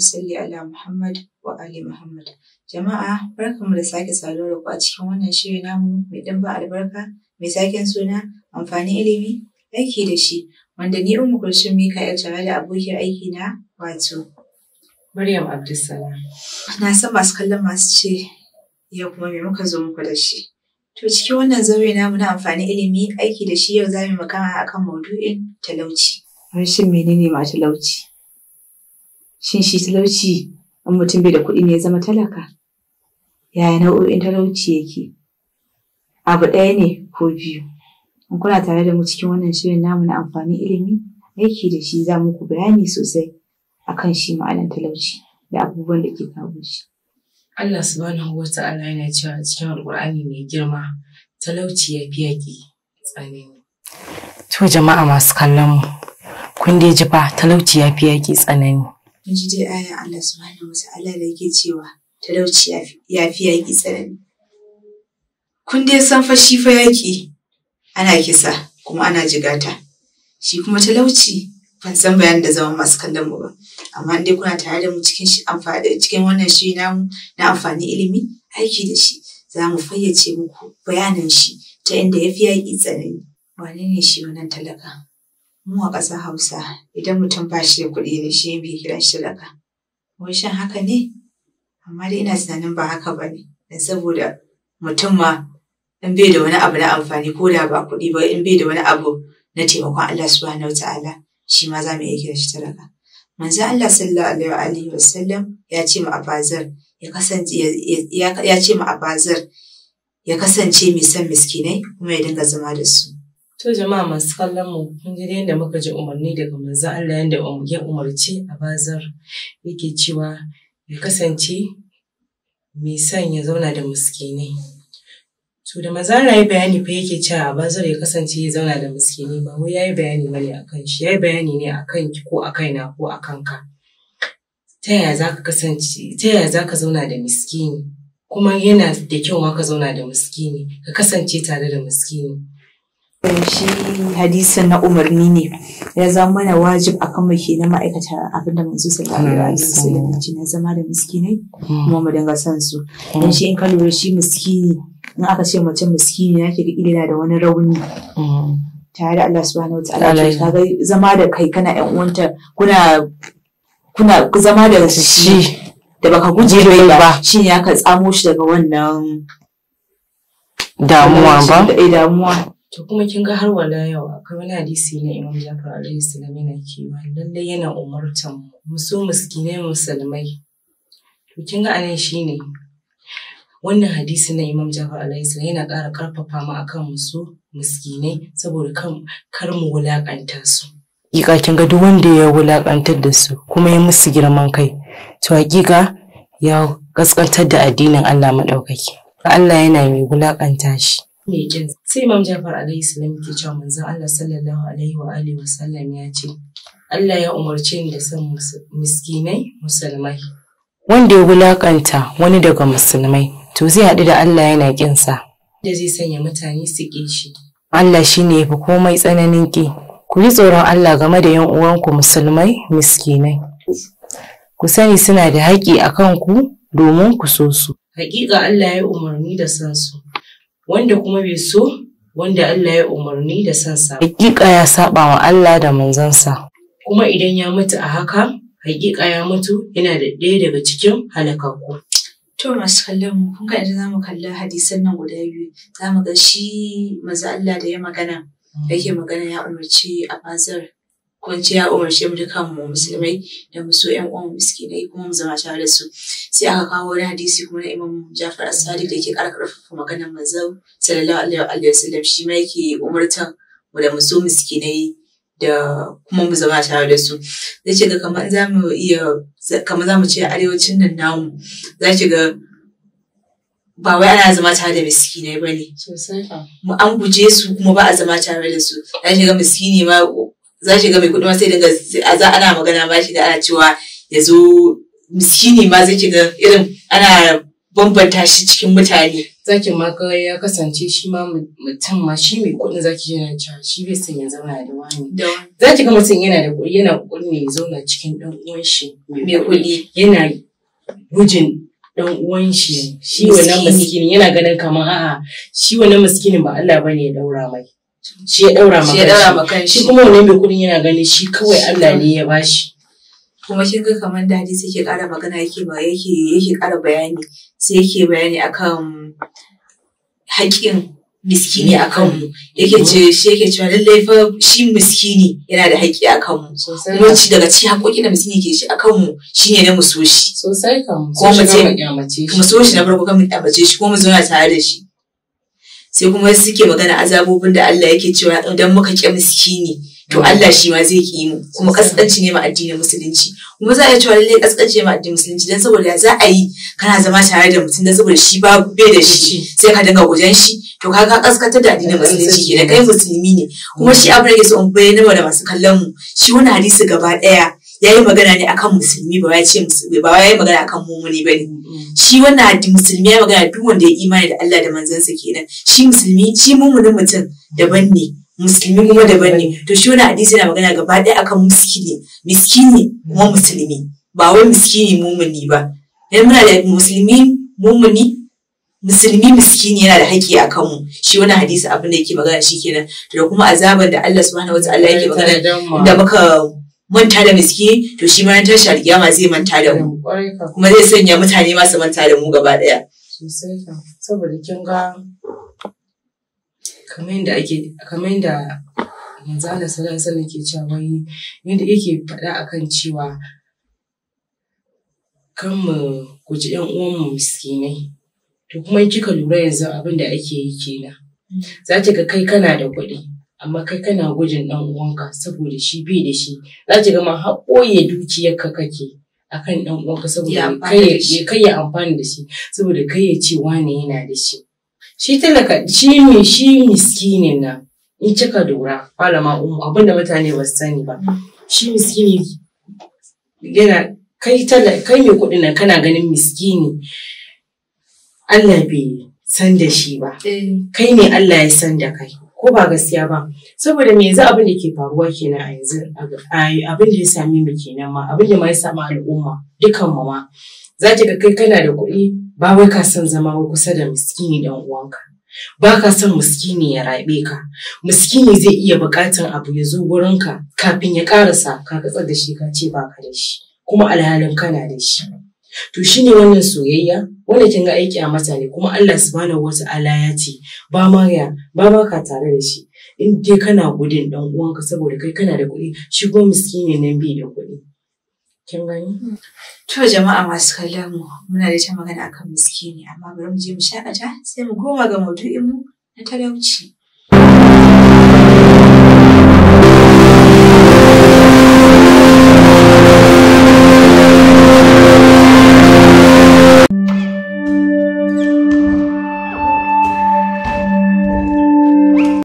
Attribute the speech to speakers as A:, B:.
A: salli ala Muhammad wa ali Muhammad. Jama'a, barkanmu da sake saduwa da ku a cikin wannan shiri namu mai ɗimbin albarka, mai taken suna amfanin ilimi, aiki da shi, wanda ni Ummu Kulsum Mika'il tare da abokiyar aiki na wato
B: Maryam Abdulsalam.
A: Na san masu kallon masu ce yau kuma me muka zo muku da shi. To cikin wannan zaure namu na amfanin ilimi, aiki da shi, yau za mu magana akan maudu'in talauci. Shin menene ma talauci? Shin shi talauci in mutum bai da kuɗi ne ya zama talaka? Yaya nau'o'in talauci yake? Abu ɗaya ne ko biyu? In kuna tare da mu cikin wannan shirin namu na amfanin ilimi, aiki da shi, za muku bayani sosai akan shi ma'anar talauci da abubuwan da ke kawo shi.
B: Allah subhanahu wa ta'ala yana cewa a cikin Alƙur'ani mai girma, talauci ya fi yaƙi tsanani. To jama'a masu kallon mu, kun dai ji fa talauci ya fi yaƙi tsanani.
A: Mun ji dai ayan Allah subhanahu wa ta'ala da yake cewa talauci ya fi yaƙi tsanani. Kun dai san fa shi fa yaƙi ana kisa kuma ana jigata. Shi kuma talauci ban san bayanin da zaman masu kallon mu ba. Amma dai kuna tare da mu cikin wannan shiri namu na amfanin ilimi, aiki da shi, za mu fayyace muku bayanin shi ta inda ya fi yaƙi tsanani. Wane ne shi wannan talaka? Mu a ƙasar Hausa idan mutum ba shi da kuɗi ne shi bai kira shi talaka. Wai shin haka ne? Amma dai ina tunanin ba haka ba ne. Dan saboda mutum ma in bai da wani abu na amfani ko da ba kuɗi ba, in bai da wani abu na taimakon Allah subhanahu wa ta'ala, shi ma za mu iya kira shi talaka. Manzo Allah sallallahu alaihi wa sallam ya ce ma Abazar ya kasance mai son miskinai kuma ya dinga zama da su.
B: To jama'a masu kallon mu, kun ji yadda muka ji umarni daga manzo Allah yadda ya umarci Abazar yake cewa ya kasance mai son ya zauna da miskinai. To da manzo Allah ya bayani fa yake cewa Abazar ya kasance ya zauna da miskinai, ba wai yayi bayani bane akan shi, yayi bayani ne akan ki ko akai na ko akan ka. Ta yaya zaka zauna da miskini? Kuma yana da kyau ma ka zauna da miskini, ka kasance tare da miskini.
A: Shi hadisin na umarni ne, ya zama mana wajib akan mu kenan ma'aikata abinda manzo sallallahu alaihi wasallam ya ce na zama da miskinai kuma mu dinga son su. Dan shi in ka lura shi miskini, in aka ce mutum miskini yake ga yana da wani rauni tare da Allah subhanahu wa ta'ala, kaga zama da kai kana ƴan uwanta kuna zama da shi da baka guje ba, shi ne aka tsamo shi daga wannan damuwa.
B: To kuma kin ga har wala yau akwai wani hadisi na Imam Jafar alaihi salam yana cewa lallai yana umurtan mu so miskinai musulmai. To kin ga anan shine wannan hadisi na Imam Jafar alaihi salam yana ƙara ƙarfafa mu akan mu so miskinai saboda kar mu wulaƙanta su. Hakika kin ga duk wanda ya wulaƙantar da su kuma ya musu girman kai, to hakika ya kaskantar da addinin Allah madaukaki. Allah yana mai wulaƙanta shi. Sai Imam Jafar alaihi salam yake cewa manzon Allah sallallahu alaihi wa alihi wa sallam ya ce Allah ya umarce ni da son miskinai musulmai. Wanda ya wulakanta wani daga musulmai to zai haɗu da Allah yana ƙinsa, da zai sanya mutane su ƙi shi. Allah shine yafi komai tsananin ƙi. Ku yi tsoron Allah game da ƴan uwanku musulmai miskinai. Ku sani suna da haƙƙi akan ku domin ku so su. Haƙiƙa Allah ya umarni da son su. Wanda kuma bai so wanda Allah ya umarni da sansa, hakika ya saba wa Allah da manzansa, kuma idan ya mutu a haka hakika ya mutu yana da ɗaya daga cikin halakakku.
A: To masu kallon mu, kun ga idan zamu kalli hadisan nan guda biyu, zamu ga shi manzo Allah da ya magana yake magana ya umarci Abazar, ko ya umarce mu dukan mu musulmai da mu so ƴan uwan miskinai kuma mu zama tare da su. Sai aka kawo wani hadisi kuma na Imam Jafar as-Sadiq da yake ƙarfafa maganar manzo sallallahu alaihi wa sallam, shi ma yake umurtan mu da mu so miskinai da kuma mu zama tare da su. Zai ce ga kamar zamu ce arewacin nan namu, za ki ga ba wai ana zama tare da miskinai ba ne. Mu an guje su kuma ba a zama tare da su. Za ki ga miskini ma, za ki ga mai kuɗi ma sai dinga ana magana ba shi da ana cewa ya zo, miskini ma zai ki ga irin ana bambanta shi cikin mutane.
B: Zaki ma ga ya kasance shi ma mutum ma shi mai kuɗin zaki yana cewa shi bai son ya zauna da wani. Zaki ga mutum yana da kuɗi yana kuɗi ne ya zauna cikin ɗan uwan shi mai kuɗi yana gujin ɗan uwan shi wannan miskinin yana ganin kamar a'a shi wannan miskinin ba Allah bane ya daura mai. Shi ya daura maka shi kuma wannan mai kuɗin yana ganin shi kawai Allah ne ya bashi.
A: Kuma kin ga kamar da hadisi yake ƙara magana yake ƙara bayani sai yake bayani akan haƙƙin miskini a kanmu yake cewa lallai fa shi miskini yana da haƙƙi a kanmu kuma daga cikin haƙƙoƙin da miskini ke shi a kanmu shine na mu so shi
B: sosai kan
A: mu so shi na farko kan mu kyamace shi ko mu zauna tare da shi. Sai kuma suke magana azabobin da Allah yake cewa idan muka ƙi miskini to Allah shi ma zai ƙi mu kuma kaskanci ne ma addinin musulunci. Kuma za a iya cewa lallai kaskanci ne ma addinin musulunci dan saboda za a yi kana zama tare da mutum dan saboda shi bai da shi sai ka dinga gujen shi to kaga kaskantar da addinin musulunci kenan kai musulmi ne. Kuma shi abin da yake so in bayyana da masu kallon mu shi wannan hadisi gaba ɗaya yayi magana ne akan musulmi ba ya ce musulmi ba yayi magana akan mumuni bane. Shi wannan addinin musulmi ya magana duk wanda ya imani da Allah da manzansa kenan. Shi musulmi shi mumunin mutum daban ne musulmi kuma daban ne. To shi wannan hadisi yana magana gaba ɗaya akan miskini kuma musulmi ba wai miskini mumuni ba. Dan muna da musulmi mumuni musulmi miskini yana da haƙƙi a kanmu. Shi wannan hadisi abin da yake magana shi kenan. Da kuma azaban da Allah subhanahu wataala yake magana da muka manta da miskini to shi ma ran tashi alƙiyama zai manta da mu kuma zai sanya mutane ma su manta da mu gaba ɗaya.
B: Sosai kan saboda kin ga kamar yadda manzo Allah sallallahu alaihi wasallam ke cewa wai yadda yake faɗa akan cewa kan mu guji ƴan uwanmu miskinai. To kuma in kika lura yanzu abin da ake yi kenan. Za ki ga kai kana da kuɗi amma kai kana gujin ɗan uwanka saboda shi bai da shi. Za ki ga ma har ɓoye dukiyarka kake akan ɗan uwanka saboda kai ya amfani da shi saboda kai ya ce wane yana da shi. Shi talaka shi miskinin nan in kika lura malama abin da mutane ba su sani ba. Shi miskini yana kai mai kuɗin nan kana ganin miskini Allah bai san da shi ba. Kai ne Allah ya san da kai. Ko ba gaskiya ba. Saboda me yanzu abin da ke faruwa kenan a yanzu abin da ya sami mu kenan ma abin da ma ya samu al'umma dukan mu ma. Za ki ga kai kana da kuɗi ba wai ka son zama kusa da miskini dan uwanka. Ba ka son miskini ya raɓe ka. Miskini zai iya buƙatan abu ya zo wurinka kafin ya ƙarasa ka gatsar da shi ka ce ba ka da shi. Kuma alhalin kana da shi. To shi ne wannan soyayya wanda kin ga aiki a mata ne kuma Allah subhanahu wata'ala ya ce ba ma ka tare da shi in dai kana gudun dan uwanka saboda kai kana da kuɗi shi kuma miskini nan bai da kuɗi. Kin gani?
A: To jama'a masu kallon mu muna da ta magana akan miskini amma bari mu je mu shakata sai mu koma ga maudu'in mu na talauci.